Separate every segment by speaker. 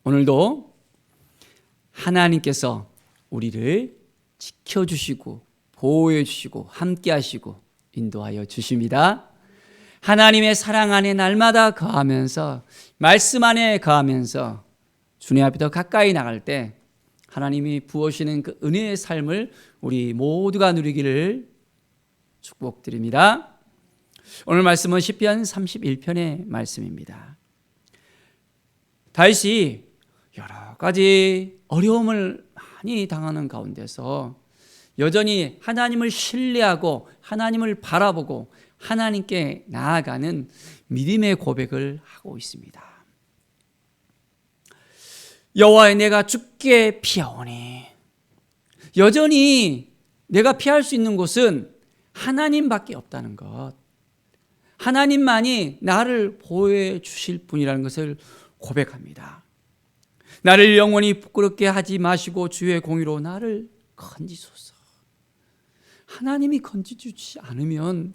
Speaker 1: 오늘도 하나님께서 우리를 지켜주시고 보호해 주시고 함께 하시고 인도하여 주십니다. 하나님의 사랑 안에 날마다 거하면서 말씀 안에 거하면서 주님 앞에 더 가까이 나갈 때 하나님이 부어주시는 그 은혜의 삶을 우리 모두가 누리기를 축복드립니다. 오늘 말씀은 시편 31편의 말씀입니다. 다윗이 여러 가지 어려움을 많이 당하는 가운데서 여전히 하나님을 신뢰하고 하나님을 바라보고 하나님께 나아가는 믿음의 고백을 하고 있습니다. 여호와여, 내가 주께 피하오니. 여전히 내가 피할 수 있는 곳은 하나님밖에 없다는 것, 하나님만이 나를 보호해 주실 분이라는 것을 고백합니다. 나를 영원히 부끄럽게 하지 마시고 주의 공의로 나를 건지소서. 하나님이 건지주지 않으면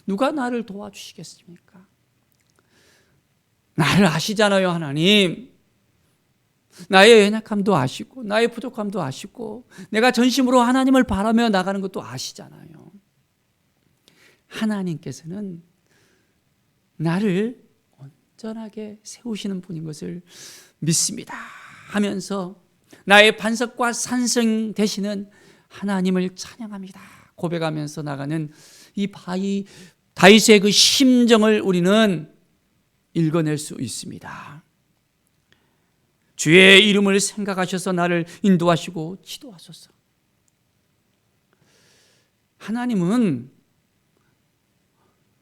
Speaker 1: 누가 나를 도와주시겠습니까? 나를 아시잖아요. 하나님, 나의 연약함도 아시고 나의 부족함도 아시고 내가 전심으로 하나님을 바라며 나가는 것도 아시잖아요. 하나님께서는 나를 온전하게 세우시는 분인 것을 믿습니다 하면서 나의 반석과 산성 되시는 하나님을 찬양합니다 고백하면서 나가는 이 다윗의 그 심정을 우리는 읽어낼 수 있습니다. 주의 이름을 생각하셔서 나를 인도하시고 지도하소서. 하나님은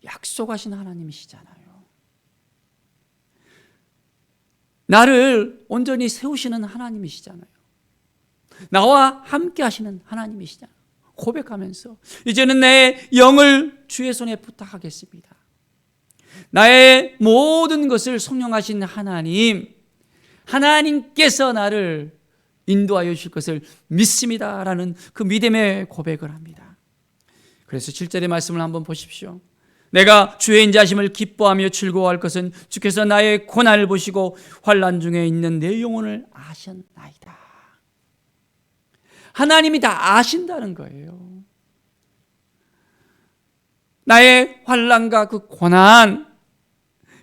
Speaker 1: 약속하신 하나님이시잖아요. 나를 온전히 세우시는 하나님이시잖아요. 나와 함께 하시는 하나님이시잖아요. 고백하면서 이제는 내 영을 주의 손에 부탁하겠습니다. 나의 모든 것을 성령하신 하나님께서 나를 인도하여 주실 것을 믿습니다라는 그 믿음의 고백을 합니다. 그래서 7절의 말씀을 한번 보십시오. 내가 주의 인자하심을 기뻐하며 즐거워할 것은 주께서 나의 고난을 보시고 환난 중에 있는 내 영혼을 아셨나이다. 하나님이 다 아신다는 거예요. 나의 환난과 그 고난,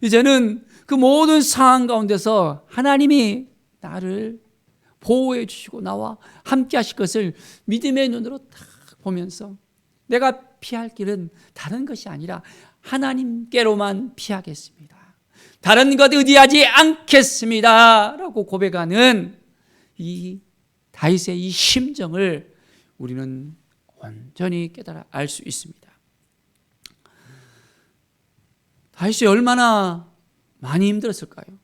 Speaker 1: 이제는 그 모든 상황 가운데서 하나님이 나를 보호해 주시고 나와 함께 하실 것을 믿음의 눈으로 딱 보면서 내가 피할 길은 다른 것이 아니라 하나님께로만 피하겠습니다. 다른 것 의지하지 않겠습니다 라고 고백하는 이 다윗의 이 심정을 우리는 온전히 깨달아 알 수 있습니다. 다윗이 얼마나 많이 힘들었을까요?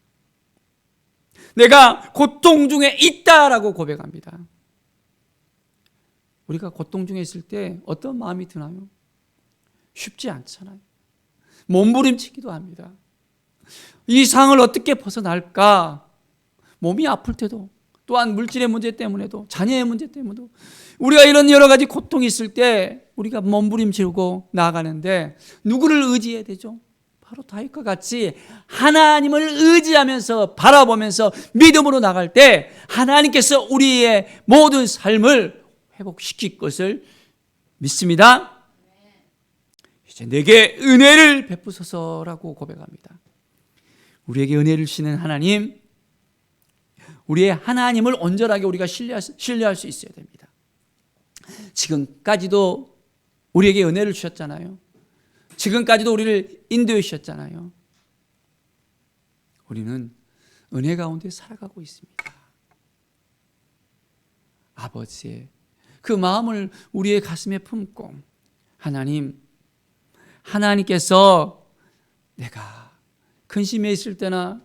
Speaker 1: 내가 고통 중에 있다라고 고백합니다. 우리가 고통 중에 있을 때 어떤 마음이 드나요? 쉽지 않잖아요. 몸부림치기도 합니다. 이 상을 어떻게 벗어날까? 몸이 아플 때도, 또한 물질의 문제 때문에도, 자녀의 문제 때문에도, 우리가 이런 여러 가지 고통이 있을 때 우리가 몸부림치고 나아가는데 누구를 의지해야 되죠? 바로 다윗과 같이 하나님을 의지하면서 바라보면서 믿음으로 나갈 때 하나님께서 우리의 모든 삶을 회복시킬 것을 믿습니다. 이제 내게 은혜를 베푸소서라고 고백합니다. 우리에게 은혜를 주시는 하나님, 우리의 하나님을 온전하게 우리가 신뢰할 수 있어야 됩니다. 지금까지도 우리에게 은혜를 주셨잖아요. 지금까지도 우리를 인도해 주셨잖아요. 우리는 은혜 가운데 살아가고 있습니다. 아버지의 그 마음을 우리의 가슴에 품고 하나님께서 내가 근심에 있을 때나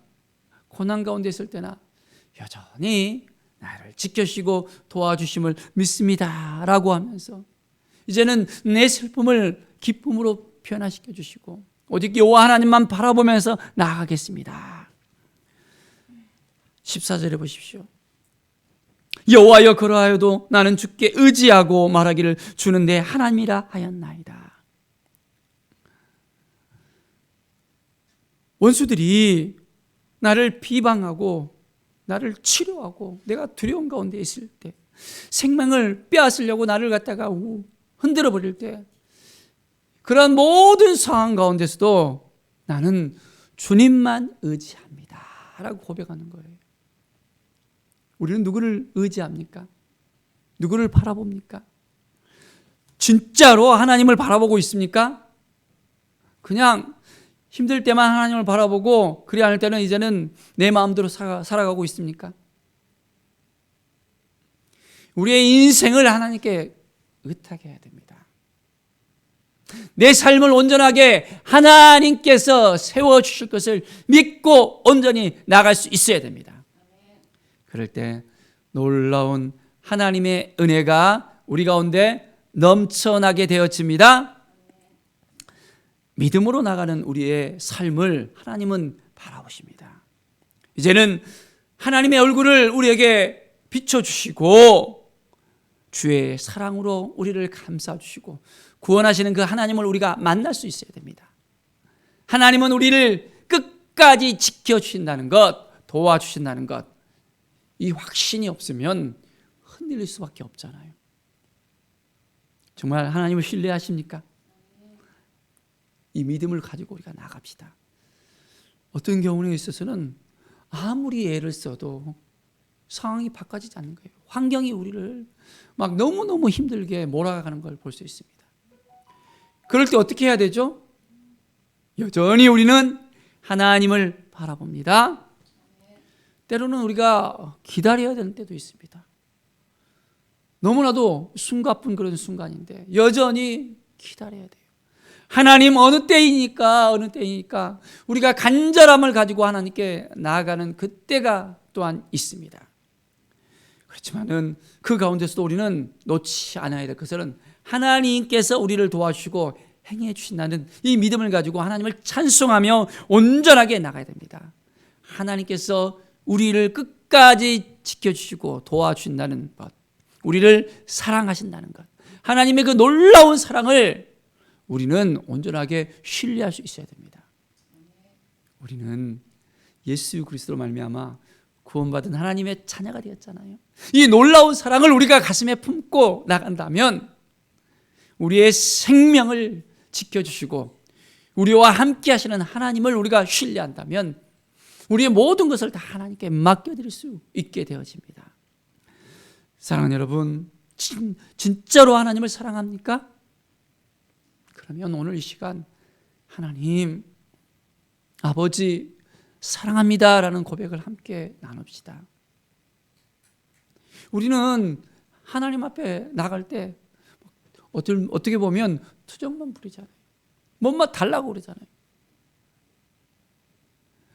Speaker 1: 고난 가운데 있을 때나 여전히 나를 지켜주시고 도와주심을 믿습니다 라고 하면서 이제는 내 슬픔을 기쁨으로 변화시켜 주시고 오직 여호와 하나님만 바라보면서 나아가겠습니다. 14절에 보십시오. 여호와여, 그러하여도 나는 주께 의지하고 말하기를 주는 내 하나님이라 하였나이다. 원수들이 나를 비방하고 나를 치료하고 내가 두려운 가운데 있을 때, 생명을 빼앗으려고 나를 갖다가 흔들어 버릴 때, 그런 모든 상황 가운데서도 나는 주님만 의지합니다 라고 고백하는 거예요. 우리는 누구를 의지합니까? 누구를 바라봅니까? 진짜로 하나님을 바라보고 있습니까? 그냥 힘들 때만 하나님을 바라보고 그리 않을 때는 이제는 내 마음대로 살아가고 있습니까? 우리의 인생을 하나님께 의탁해야 됩니다. 내 삶을 온전하게 하나님께서 세워주실 것을 믿고 온전히 나갈 수 있어야 됩니다. 그럴 때 놀라운 하나님의 은혜가 우리 가운데 넘쳐나게 되어집니다. 믿음으로 나가는 우리의 삶을 하나님은 바라보십니다. 이제는 하나님의 얼굴을 우리에게 비춰주시고 주의 사랑으로 우리를 감싸주시고 구원하시는 그 하나님을 우리가 만날 수 있어야 됩니다. 하나님은 우리를 끝까지 지켜주신다는 것, 도와주신다는 것, 이 확신이 없으면 흔들릴 수밖에 없잖아요. 정말 하나님을 신뢰하십니까? 이 믿음을 가지고 우리가 나갑시다. 어떤 경우에 있어서는 아무리 애를 써도 상황이 바꿔지지 않는 거예요. 환경이 우리를 막 너무너무 힘들게 몰아가는 걸 볼 수 있습니다. 그럴 때 어떻게 해야 되죠? 여전히 우리는 하나님을 바라봅니다. 때로는 우리가 기다려야 되는 때도 있습니다. 너무나도 숨가쁜 그런 순간인데 여전히 기다려야 돼요. 하나님 어느 때이니까 우리가 간절함을 가지고 하나님께 나아가는 그때가 또한 있습니다. 그렇지만은 그 가운데서도 우리는 놓지 않아야 될 것은 하나님께서 우리를 도와주시고 행해 주신다는 이 믿음을 가지고 하나님을 찬송하며 온전하게 나가야 됩니다. 하나님께서 우리를 끝까지 지켜주시고 도와주신다는 것, 우리를 사랑하신다는 것, 하나님의 그 놀라운 사랑을 우리는 온전하게 신뢰할 수 있어야 됩니다. 우리는 예수 그리스도로 말미암아 구원받은 하나님의 자녀가 되었잖아요. 이 놀라운 사랑을 우리가 가슴에 품고 나간다면 우리의 생명을 지켜주시고 우리와 함께 하시는 하나님을 우리가 신뢰한다면 우리의 모든 것을 다 하나님께 맡겨드릴 수 있게 되어집니다. 사랑하는 여러분, 진짜로 하나님을 사랑합니까? 그러면 오늘 이 시간 하나님, 아버지 사랑합니다 라는 고백을 함께 나눕시다. 우리는 하나님 앞에 나갈 때 어떻게 보면 투정만 부리잖아요. 뭔가 달라고 그러잖아요.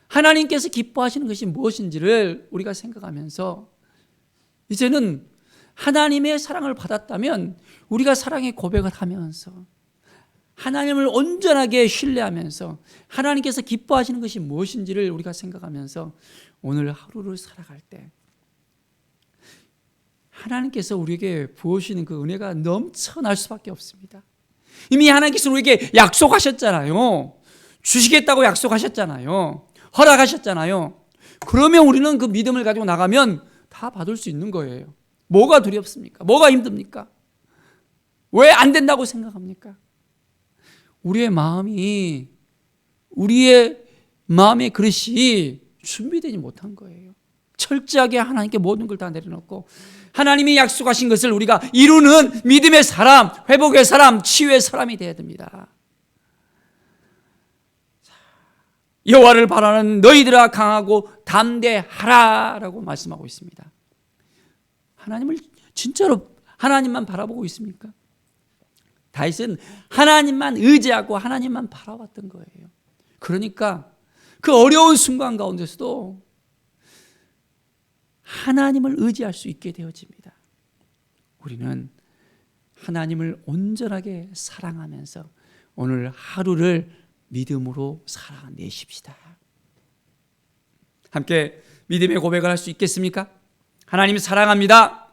Speaker 1: 하나님께서 기뻐하시는 것이 무엇인지를 우리가 생각하면서 이제는 하나님의 사랑을 받았다면 우리가 사랑의 고백을 하면서 하나님을 온전하게 신뢰하면서 하나님께서 기뻐하시는 것이 무엇인지를 우리가 생각하면서 오늘 하루를 살아갈 때 하나님께서 우리에게 부어주시는 그 은혜가 넘쳐날 수밖에 없습니다. 이미 하나님께서 우리에게 약속하셨잖아요. 주시겠다고 약속하셨잖아요. 허락하셨잖아요. 그러면 우리는 그 믿음을 가지고 나가면 다 받을 수 있는 거예요. 뭐가 두렵습니까? 뭐가 힘듭니까? 왜 안 된다고 생각합니까? 우리의 마음의 그릇이 준비되지 못한 거예요. 철저하게 하나님께 모든 걸 다 내려놓고 하나님이 약속하신 것을 우리가 이루는 믿음의 사람, 회복의 사람, 치유의 사람이 되어야 됩니다. 여호와를 바라는 너희들아 강하고 담대하라 라고 말씀하고 있습니다. 하나님을 진짜로 하나님만 바라보고 있습니까? 다윗은 하나님만 의지하고 하나님만 바라봤던 거예요. 그러니까 그 어려운 순간 가운데서도 하나님을 의지할 수 있게 되어집니다. 우리는 하나님을 온전하게 사랑하면서 오늘 하루를 믿음으로 살아내십시다. 함께 믿음의 고백을 할 수 있겠습니까? 하나님 사랑합니다.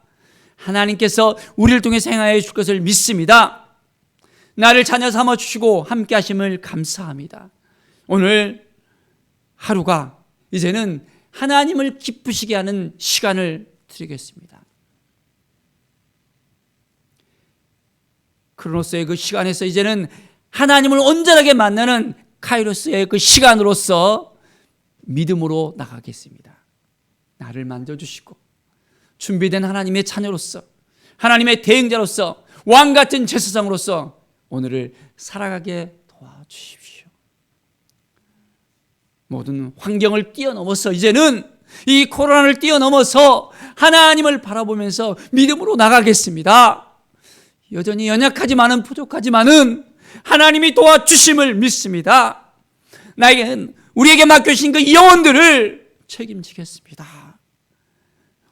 Speaker 1: 하나님께서 우리를 통해 행하여 줄 것을 믿습니다. 나를 자녀 삼아 주시고 함께 하심을 감사합니다. 오늘 하루가 이제는 하나님을 기쁘시게 하는 시간을 드리겠습니다. 크로노스의 그 시간에서 이제는 하나님을 온전하게 만나는 카이로스의 그 시간으로서 믿음으로 나가겠습니다. 나를 만져주시고 준비된 하나님의 자녀로서, 하나님의 대행자로서, 왕같은 제사장으로서 오늘을 살아가게 도와주십시오. 모든 환경을 뛰어넘어서 이제는 이 코로나를 뛰어넘어서 하나님을 바라보면서 믿음으로 나가겠습니다. 여전히 연약하지만은 부족하지만은 하나님이 도와주심을 믿습니다. 나에게는 우리에게 맡겨주신 그 영혼들을 책임지겠습니다.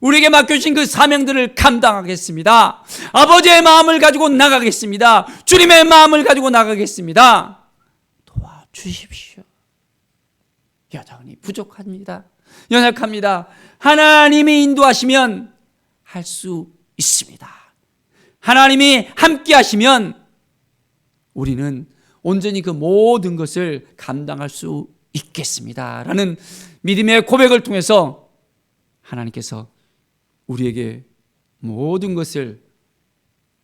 Speaker 1: 우리에게 맡겨주신 그 사명들을 감당하겠습니다. 아버지의 마음을 가지고 나가겠습니다. 주님의 마음을 가지고 나가겠습니다. 도와주십시오. 여전히 부족합니다. 연약합니다. 하나님이 인도하시면 할 수 있습니다. 하나님이 함께 하시면 우리는 온전히 그 모든 것을 감당할 수 있겠습니다. 라는 믿음의 고백을 통해서 하나님께서 우리에게 모든 것을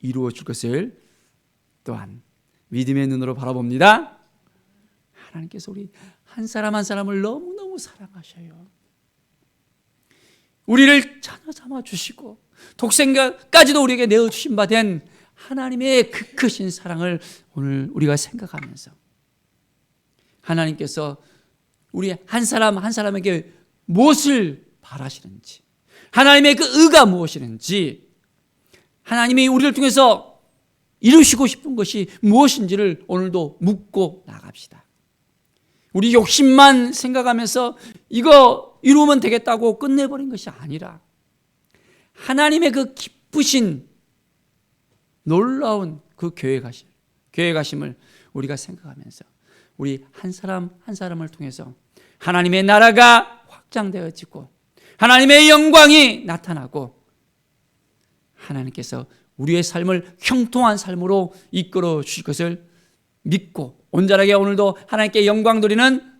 Speaker 1: 이루어 줄 것을 또한 믿음의 눈으로 바라봅니다. 하나님께서 우리 한 사람 한 사람을 너무너무 사랑하셔요. 우리를 자녀 삼아 주시고 독생자까지도 우리에게 내어주신 바 된 하나님의 그 크신 사랑을 오늘 우리가 생각하면서 하나님께서 우리 한 사람 한 사람에게 무엇을 바라시는지, 하나님의 그 의가 무엇이는지, 하나님이 우리를 통해서 이루시고 싶은 것이 무엇인지를 오늘도 묻고 나갑시다. 우리 욕심만 생각하면서 이거 이루면 되겠다고 끝내버린 것이 아니라 하나님의 그 기쁘신 놀라운 그 계획하심을 우리가 생각하면서 우리 한 사람 한 사람을 통해서 하나님의 나라가 확장되어지고 하나님의 영광이 나타나고 하나님께서 우리의 삶을 형통한 삶으로 이끌어 주실 것을 믿고 온전하게 오늘도 하나님께 영광 돌리는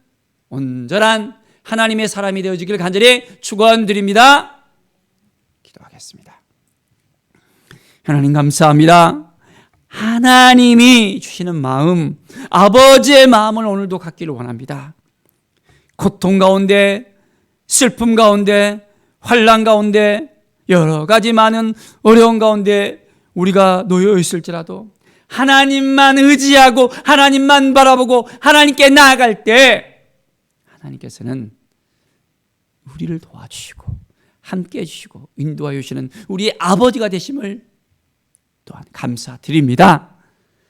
Speaker 1: 온전한 하나님의 사람이 되어지기를 간절히 축원드립니다. 기도하겠습니다. 하나님 감사합니다. 하나님이 주시는 마음, 아버지의 마음을 오늘도 갖기를 원합니다. 고통 가운데, 슬픔 가운데, 환난 가운데, 여러 가지 많은 어려운 가운데 우리가 놓여 있을지라도 하나님만 의지하고 하나님만 바라보고 하나님께 나아갈 때 하나님께서는 우리를 도와주시고 함께 해주시고 인도하여 주시는 우리의 아버지가 되심을 또한 감사드립니다.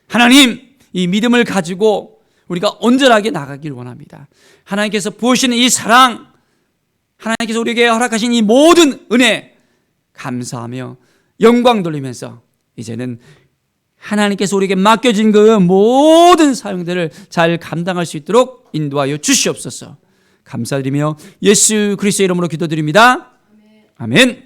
Speaker 1: 하나님, 이 믿음을 가지고 우리가 온전하게 나가길 원합니다. 하나님께서 부으시는 이 사랑, 하나님께서 우리에게 허락하신 이 모든 은혜 감사하며 영광 돌리면서 이제는 하나님께서 우리에게 맡겨진 그 모든 사명들을 잘 감당할 수 있도록 인도하여 주시옵소서. 감사드리며 예수 그리스도의 이름으로 기도드립니다. 아멘.